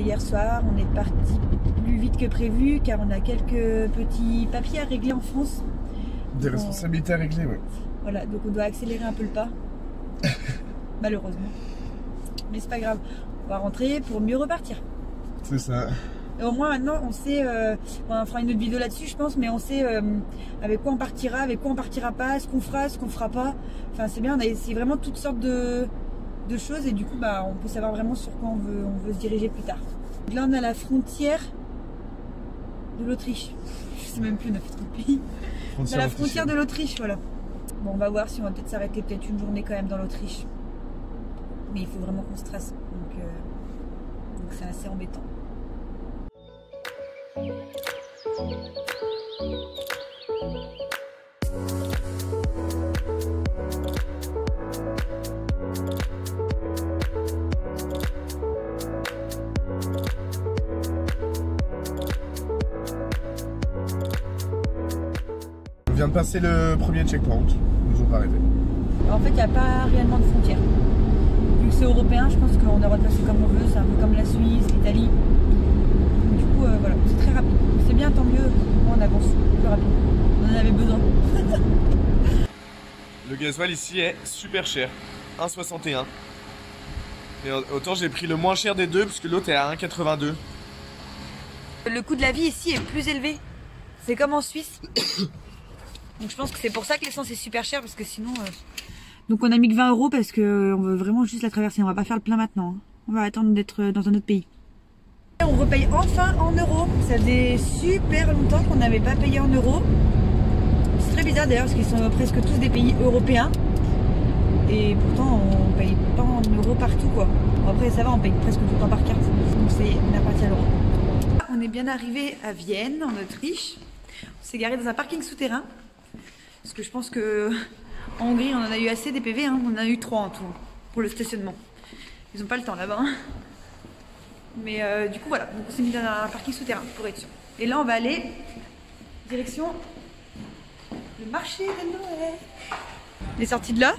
hier soir. On est parti plus vite que prévu car on a quelques petits papiers à régler en France. Des responsabilités à régler, ouais. Voilà, donc on doit accélérer un peu le pas. Malheureusement. Mais c'est pas grave. On va rentrer pour mieux repartir. C'est ça. Et au moins maintenant on sait, on fera une autre vidéo là-dessus je pense, mais on sait avec quoi on partira, avec quoi on partira pas, ce qu'on fera pas. Enfin c'est bien, on a essayé vraiment toutes sortes de choses et du coup bah, on peut savoir vraiment sur quoi on veut se diriger plus tard. Donc là on a la frontière de l'Autriche. Je sais même plus, on a fait trop de pays. On a la frontière de l'Autriche, voilà. Bon on va voir si on va peut-être s'arrêter peut-être une journée quand même dans l'Autriche. Mais il faut vraiment qu'on se trace, donc c'est assez embêtant. On vient de passer le premier checkpoint, ils nous ont pas arrêté. En fait, il n'y a pas réellement de frontières. Vu que c'est européen, je pense qu'on a le droit de passer comme on veut, c'est un peu comme la Suisse, l'Italie. Du coup, voilà, c'est très rapide. C'est bien, tant mieux, on avance plus rapide. On en avait besoin. Le gasoil ici est super cher, 1,61. Et autant j'ai pris le moins cher des deux, puisque l'autre est à 1,82. Le coût de la vie ici est plus élevé. C'est comme en Suisse. Donc je pense que c'est pour ça que l'essence est super chère, parce que sinon... Donc on a mis que 20 € parce qu'on veut vraiment juste la traverser, on va pas faire le plein maintenant. On va attendre d'être dans un autre pays. On repaye enfin en euros. Ça faisait super longtemps qu'on n'avait pas payé en euros. C'est très bizarre d'ailleurs parce qu'ils sont presque tous des pays européens. Et pourtant on paye pas en euros partout quoi. Bon, après ça va, on paye presque tout le temps par carte. Donc on est reparti à l'euro. On est bien arrivé à Vienne, en Autriche. On s'est garé dans un parking souterrain. Parce que je pense que en Hongrie on en a eu assez des PV, hein. On en a eu 3 en tout pour le stationnement. Ils ont pas le temps là-bas. Hein. Mais du coup voilà, donc on s'est mis dans un parking souterrain pour être sûr. Et là on va aller direction le marché de Noël. On est sorti de là,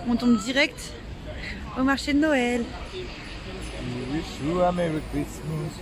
on tombe direct au marché de Noël. Wish you a Merry Christmas.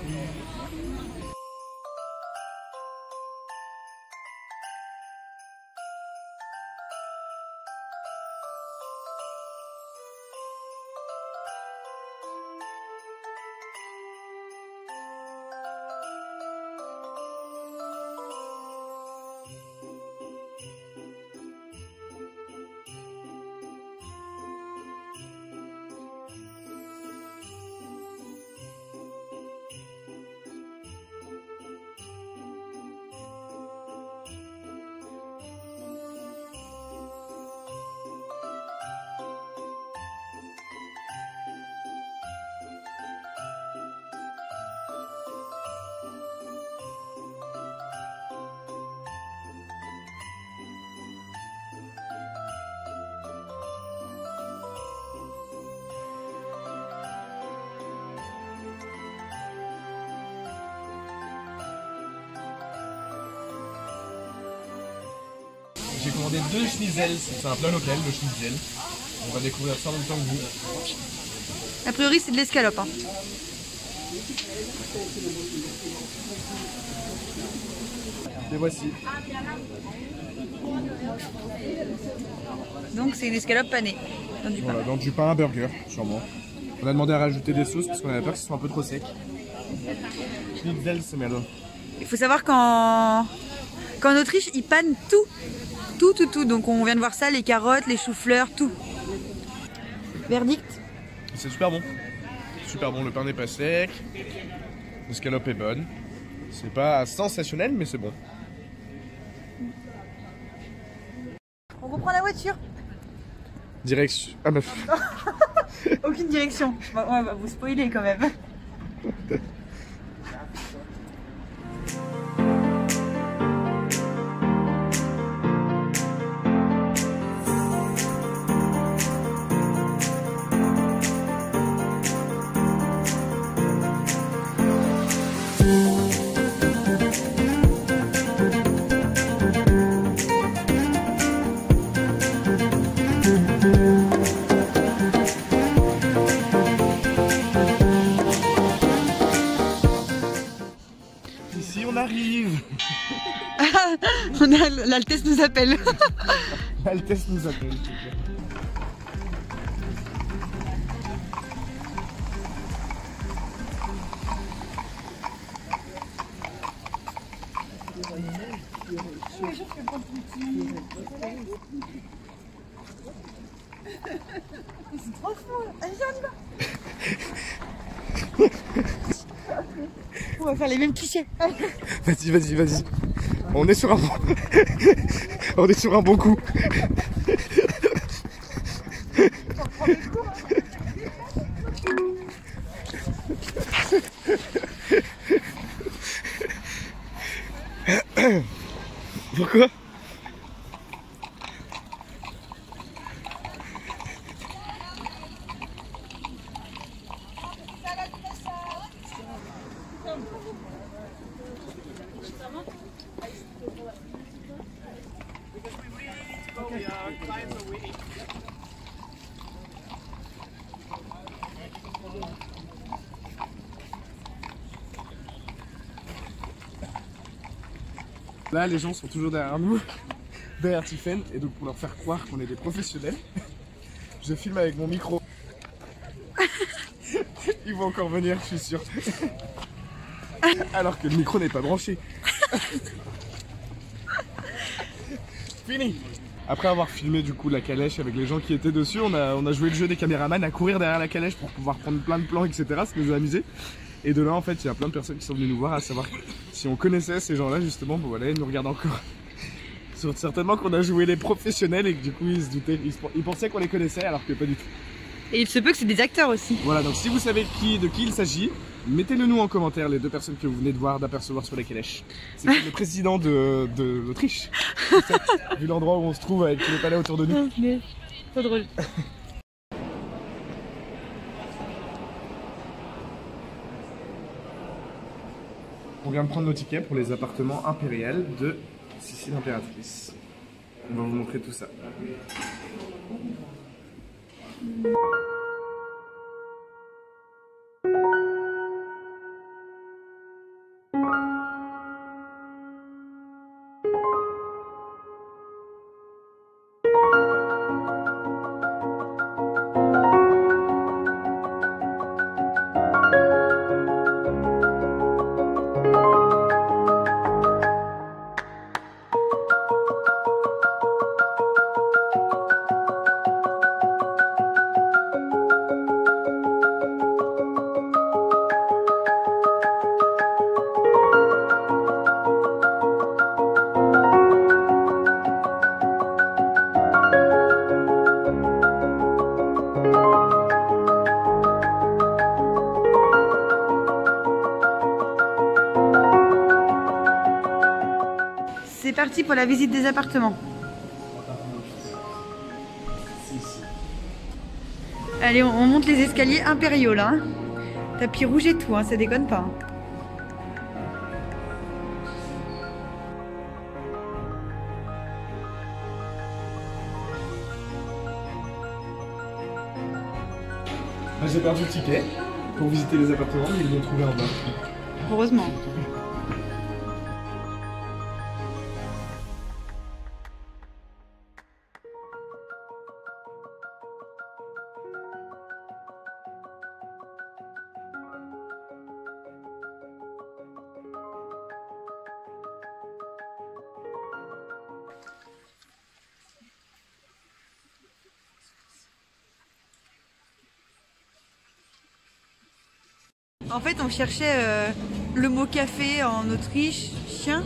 J'ai commandé 2 schnitzel, c'est un plat local, le schnitzel. On va découvrir ça en même temps que vous. A priori c'est de l'escalope. Hein. Les voici. Donc c'est une escalope panée. Dans du pain. Voilà, dans du pain à burger, sûrement. On a demandé à rajouter des sauces parce qu'on avait peur que ce soit un peu trop sec. Schnitzel, c'est merde. Il faut savoir qu'en Autriche, ils panent tout. Tout. Donc on vient de voir ça, les carottes, les choux-fleurs, tout. Verdict. C'est super bon. Super bon, le pain n'est pas sec. L'escalope est bonne. C'est pas sensationnel, mais c'est bon. On reprend la voiture. Direction. Ah bah. Aucune direction. On va vous spoiler quand même. arrive. L'Altesse nous appelle. L'Altesse nous appelle. C'est trop fou. Allez, on y va. On va faire les mêmes clichés. Vas-y, vas-y, vas-y. On est sur un bon... On est sur un bon coup. Pourquoi? Là, les gens sont toujours derrière nous, derrière Tiffen, et donc pour leur faire croire qu'on est des professionnels, je filme avec mon micro. Ils vont encore venir, je suis sûr. Alors que le micro n'est pas branché. Fini. Après avoir filmé du coup la calèche avec les gens qui étaient dessus, on a joué le jeu des caméramans à courir derrière la calèche pour pouvoir prendre plein de plans, etc. Ce qui nous a amusé. Et de là, en fait, il y a plein de personnes qui sont venues nous voir à savoir si on connaissait ces gens-là, justement. Bon, voilà, ils nous regardent encore. Certainement qu'on a joué les professionnels et que du coup, ils se doutaient, ils pensaient qu'on les connaissait alors que pas du tout. Et il se peut que c'est des acteurs aussi. Voilà, donc si vous savez de qui il s'agit, mettez-le nous en commentaire, les deux personnes que vous venez de voir, d'apercevoir sur la calèche. C'est le président de l'Autriche. Vu l'endroit où on se trouve avec tous les palais autour de nous. Trop drôle. On vient de prendre nos tickets pour les appartements impériaux de Sicile Impératrice. On va vous montrer tout ça. C'est parti pour la visite des appartements. Allez, on monte les escaliers impériaux là. Hein. Tapis rouge et tout, hein, ça déconne pas. Hein. J'ai perdu le ticket pour visiter les appartements, mais ils l'ont trouvé en bas. Heureusement. En fait, on cherchait le mot café en autrichien.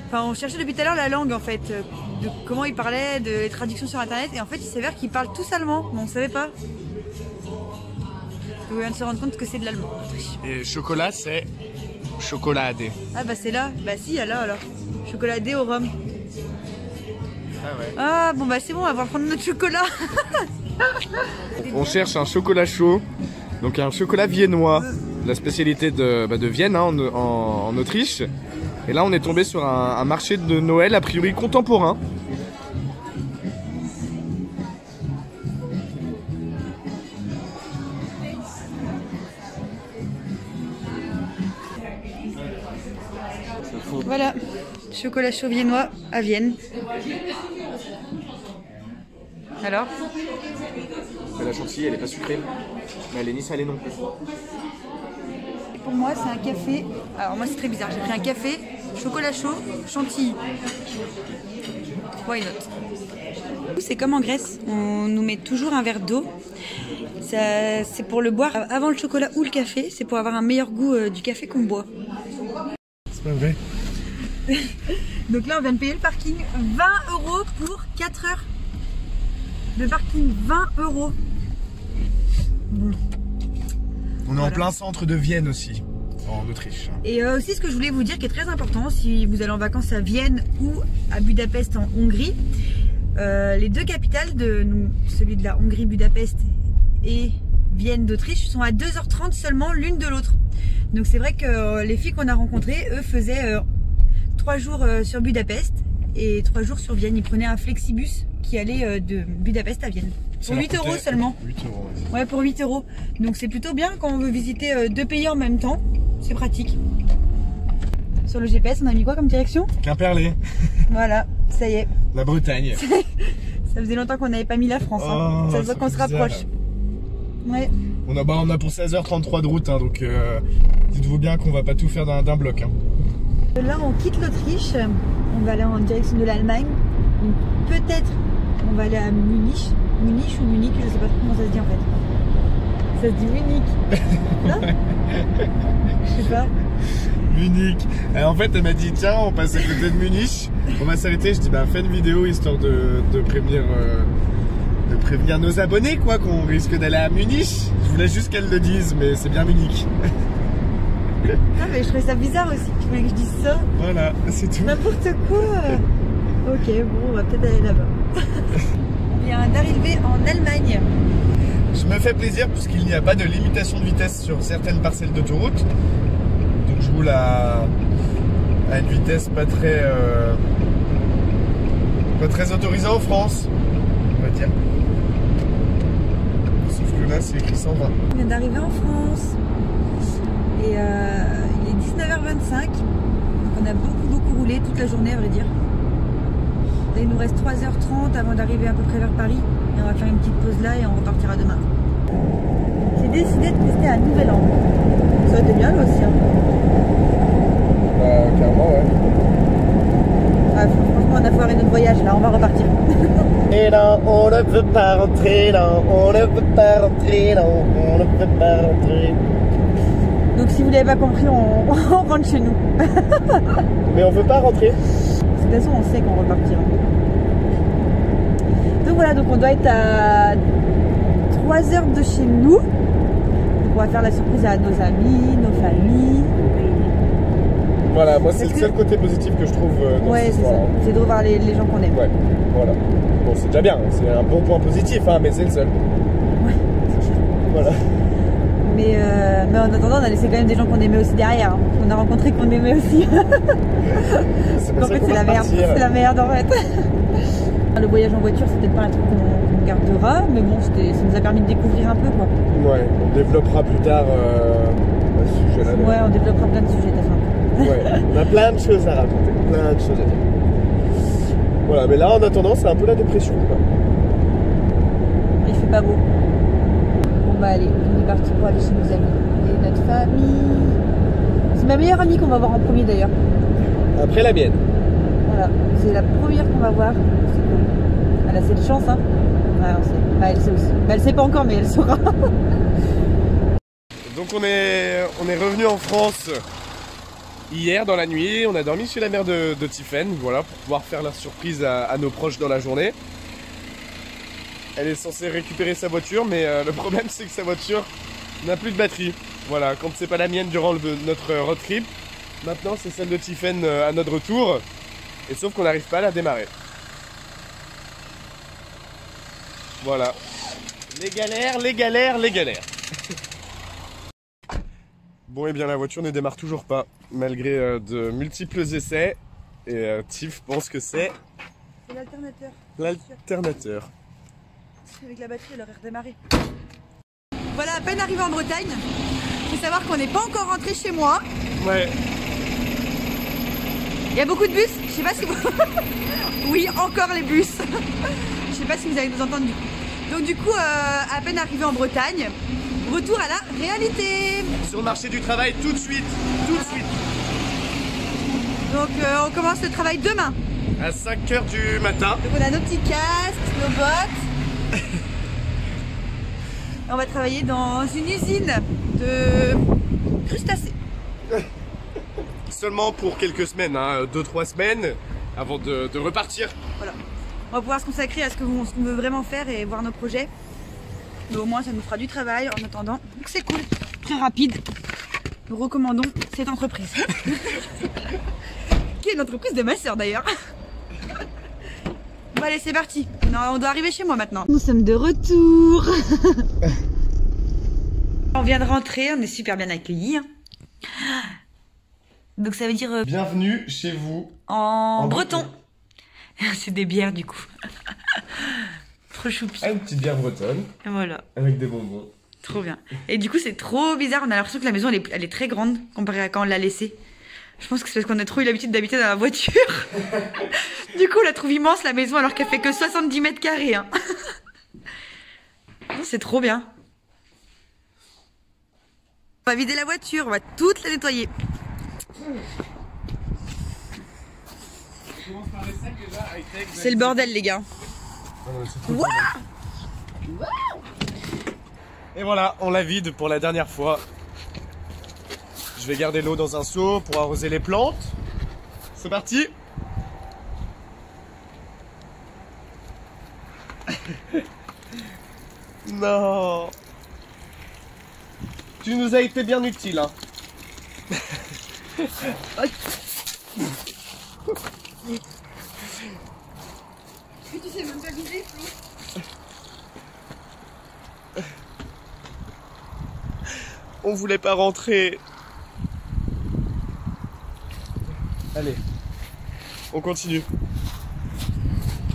Enfin, on cherchait depuis tout à l'heure la langue en fait, de comment ils parlaient, de les traductions sur internet. Et en fait, il s'avère qu'ils parlent tous allemand, mais on savait pas. On vient de se rendre compte que c'est de l'allemand. Et chocolat, c'est chocoladé. Ah bah c'est là, bah si, là alors. Chocoladé au rhum. Ah ouais. Ah bon bah c'est bon, on va pouvoir prendre notre chocolat. On cherche un chocolat chaud, donc un chocolat viennois, la spécialité de Vienne hein, en Autriche. Et là on est tombé sur un marché de Noël a priori contemporain. faut. Voilà, chocolat chaud viennois à Vienne. Alors? Mais la chantilly, elle est pas sucrée. Mais elle est ni salée non plus. Pour moi, c'est un café. Alors, moi, c'est très bizarre. J'ai pris un café, chocolat chaud, chantilly. Why not? C'est comme en Grèce. On nous met toujours un verre d'eau. C'est pour le boire avant le chocolat ou le café. C'est pour avoir un meilleur goût du café qu'on boit. C'est pas vrai. Donc là, on vient de payer le parking. 20 € pour 4 heures. Le parking, 20 €. Bon. On est en plein centre de Vienne aussi, en Autriche. Et aussi ce que je voulais vous dire qui est très important, si vous allez en vacances à Vienne ou à Budapest en Hongrie, les deux capitales, celui de la Hongrie, Budapest, et Vienne d'Autriche, sont à 2h30 seulement l'une de l'autre. Donc c'est vrai que les filles qu'on a rencontrées, eux faisaient 3 jours sur Budapest et 3 jours sur Vienne. Ils prenaient un flexibus qui allait de Budapest à Vienne. Pour 8 € seulement. 8 €, ouais, pour 8 €. Donc c'est plutôt bien quand on veut visiter deux pays en même temps. C'est pratique. Sur le GPS, on a mis quoi comme direction? Quimperlé. Voilà, ça y est. La Bretagne. Ça faisait longtemps qu'on n'avait pas mis la France. Hein. Ça se voit qu'on se rapproche. Ouais. On a pour 16h33 de route, hein, donc dites-vous bien qu'on va pas tout faire d'un bloc. Hein. Là, on quitte l'Autriche. On va aller en direction de l'Allemagne. Peut-être on va aller à Munich. Munich ou Munich, je sais pas trop comment ça se dit en fait. Ça se dit Munich. Non? Je sais pas. Munich. En fait, elle m'a dit tiens, on passe à côté de Munich. On va s'arrêter. Je dis bah fais une vidéo histoire de prévenir nos abonnés quoi qu'on risque d'aller à Munich. Je voulais juste qu'elle le dise, mais c'est bien Munich. Ah mais je trouvais ça bizarre aussi. Tu voulais que je dise ça? Voilà, c'est tout. N'importe quoi. Ok, bon, on va peut-être aller là-bas. On vient d'arriver en Allemagne. Je me fais plaisir puisqu'il n'y a pas de limitation de vitesse sur certaines parcelles d'autoroute. Donc je roule à une vitesse pas très autorisée en France, on va dire. Sauf que là c'est écrit 120. On vient d'arriver en France. Et il est 19h25. Donc on a beaucoup roulé toute la journée à vrai dire. Là, il nous reste 3h30 avant d'arriver à peu près vers Paris. Et on va faire une petite pause là et on repartira demain. J'ai décidé de tester un nouvel an. Ça a été bien là aussi. Hein. Clairement ouais. Ah, franchement on a foiré notre voyage là, on va repartir. Et non, on ne peut pas rentrer, non, on ne peut pas rentrer, non, on ne peut pas rentrer. Donc si vous l'avez pas compris, on rentre chez nous. Mais on veut pas rentrer. De toute façon, on sait qu'on repartira. Donc voilà, donc on doit être à 3 heures de chez nous. Donc on va faire la surprise à nos amis, nos familles. Voilà, moi c'est le seul côté positif que je trouve dans ouais, c'est ça. C'est de revoir les gens qu'on aime. Ouais, voilà. Bon, c'est déjà bien, c'est un bon point positif, hein, mais c'est le seul. Ouais. Voilà. Mais en attendant, on a laissé quand même des gens qu'on aimait aussi derrière. Hein, qu'on a rencontrés qu'on aimait aussi. En fait, c'est la merde. C'est la merde en fait. Le voyage en voiture, c'est peut-être pas un truc qu'on gardera, mais bon, ça nous a permis de découvrir un peu quoi. Ouais, on développera plus tard ce sujet-là. Ouais, on développera plein de sujets, t'as faim. Ouais, on a plein de choses à raconter, plein de choses à dire. Voilà, mais là en attendant, c'est un peu la dépression quoi. Il fait pas beau. Bon bah allez, on est parti pour aller chez nos amis et notre famille. C'est ma meilleure amie qu'on va voir en premier d'ailleurs. Après la mienne. Voilà, c'est la première qu'on va voir. C'est cool. Elle a cette chance, hein. Ouais, on sait. Bah, elle sait aussi. Bah, elle sait pas encore, mais elle saura. Donc on est revenu en France hier dans la nuit. On a dormi chez la mère de Tiffen, voilà, pour pouvoir faire la surprise à nos proches dans la journée. Elle est censée récupérer sa voiture, mais le problème c'est que sa voiture n'a plus de batterie. Voilà, quand c'est pas la mienne durant notre road trip, maintenant c'est celle de Tiffen à notre retour. Et sauf qu'on n'arrive pas à la démarrer. Voilà. Les galères, les galères, les galères. Bon, et bien la voiture ne démarre toujours pas, malgré de multiples essais. Et Tiff pense que c'est... C'est l'alternateur. L'alternateur. Avec la batterie, elle aurait redémarré. Voilà, à peine arrivé en Bretagne. Il faut savoir qu'on n'est pas encore rentré chez moi. Ouais. Il y a beaucoup de bus, je sais pas si vous... Oui, encore les bus. Je sais pas si vous allez nous entendre du coup. Donc du coup, à peine arrivé en Bretagne, retour à la réalité. Sur le marché du travail tout de suite, tout de suite. Donc on commence le travail demain. À 5h du matin. Donc on a nos petits casques, nos bottes. On va travailler dans une usine de crustacés. Seulement pour quelques semaines, hein, 2-3 semaines, avant de repartir. Voilà. On va pouvoir se consacrer à ce qu'on veut vraiment faire et voir nos projets. Mais au moins ça nous fera du travail en attendant. Donc c'est cool, très rapide. Nous recommandons cette entreprise. Qui est l'entreprise de ma soeur d'ailleurs. Bon allez c'est parti. Non, on doit arriver chez moi maintenant. Nous sommes de retour. On vient de rentrer, on est super bien accueillis. Donc ça veut dire... Bienvenue chez vous. En breton. C'est des bières du coup. Trop choupi. Ah, une petite bière bretonne. Et voilà. Avec des bonbons. Trop bien. Et du coup c'est trop bizarre, on a l'impression que la maison elle est très grande comparée à quand on l'a laissée. Je pense que c'est parce qu'on a trop eu l'habitude d'habiter dans la voiture. Du coup on la trouve immense la maison alors qu'elle fait que 70 mètres carrés. Hein. C'est trop bien. On va vider la voiture, on va toute la nettoyer. C'est le bordel les gars. Wow. Et voilà, on la vide pour la dernière fois. Je vais garder l'eau dans un seau pour arroser les plantes. C'est parti. Non. Tu nous as été bien utile, hein. Est-ce que tu sais même pas vider, Flo? On voulait pas rentrer. Allez, on continue.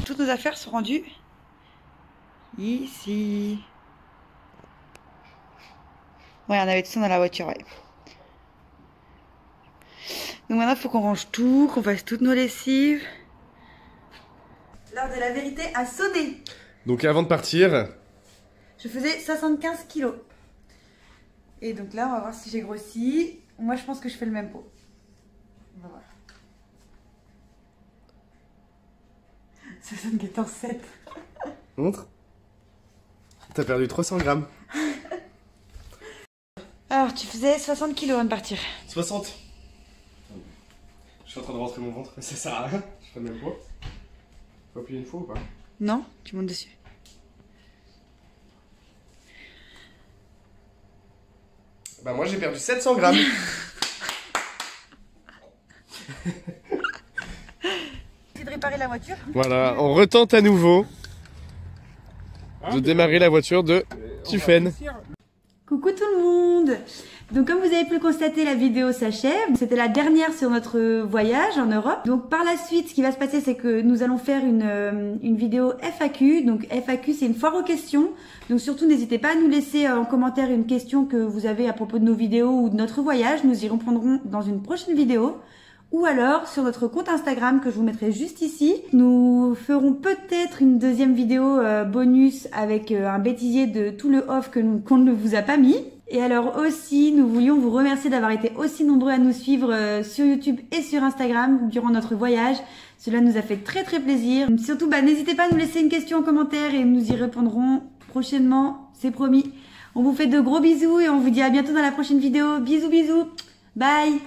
Toutes nos affaires sont rendues ici. Ouais, on avait tout ça dans la voiture, ouais. Donc maintenant, il faut qu'on range tout, qu'on fasse toutes nos lessives. L'heure de la vérité a sonné. Donc avant de partir... Je faisais 75 kilos. Et donc là, on va voir si j'ai grossi. Moi, je pense que je fais le même pot. On va voir. 74,7. Montre. T'as perdu 300 grammes. Alors, tu faisais 60 kilos avant de partir. 60. Je suis en train de rentrer mon ventre, mais ça sert à rien. Je fais le même poids. Faut appuyer une fois ou pas? Non, tu montes dessus. Bah moi j'ai perdu 700 grammes. De réparer la voiture. Voilà, on retente à nouveau de démarrer la voiture de Tiffen. Coucou tout le monde. Donc comme vous avez pu le constater, la vidéo s'achève. C'était la dernière sur notre voyage en Europe. Donc par la suite, ce qui va se passer, c'est que nous allons faire une vidéo FAQ. Donc FAQ, c'est une foire aux questions. Donc surtout, n'hésitez pas à nous laisser en commentaire une question que vous avez à propos de nos vidéos ou de notre voyage. Nous y répondrons dans une prochaine vidéo. Ou alors sur notre compte Instagram que je vous mettrai juste ici. Nous ferons peut-être une deuxième vidéo bonus avec un bêtisier de tout le off qu'on ne vous a pas mis. Et alors aussi, nous voulions vous remercier d'avoir été aussi nombreux à nous suivre sur YouTube et sur Instagram durant notre voyage. Cela nous a fait très très plaisir. Surtout, n'hésitez pas à nous laisser une question en commentaire et nous y répondrons prochainement, c'est promis. On vous fait de gros bisous et on vous dit à bientôt dans la prochaine vidéo. Bisous bisous, bye.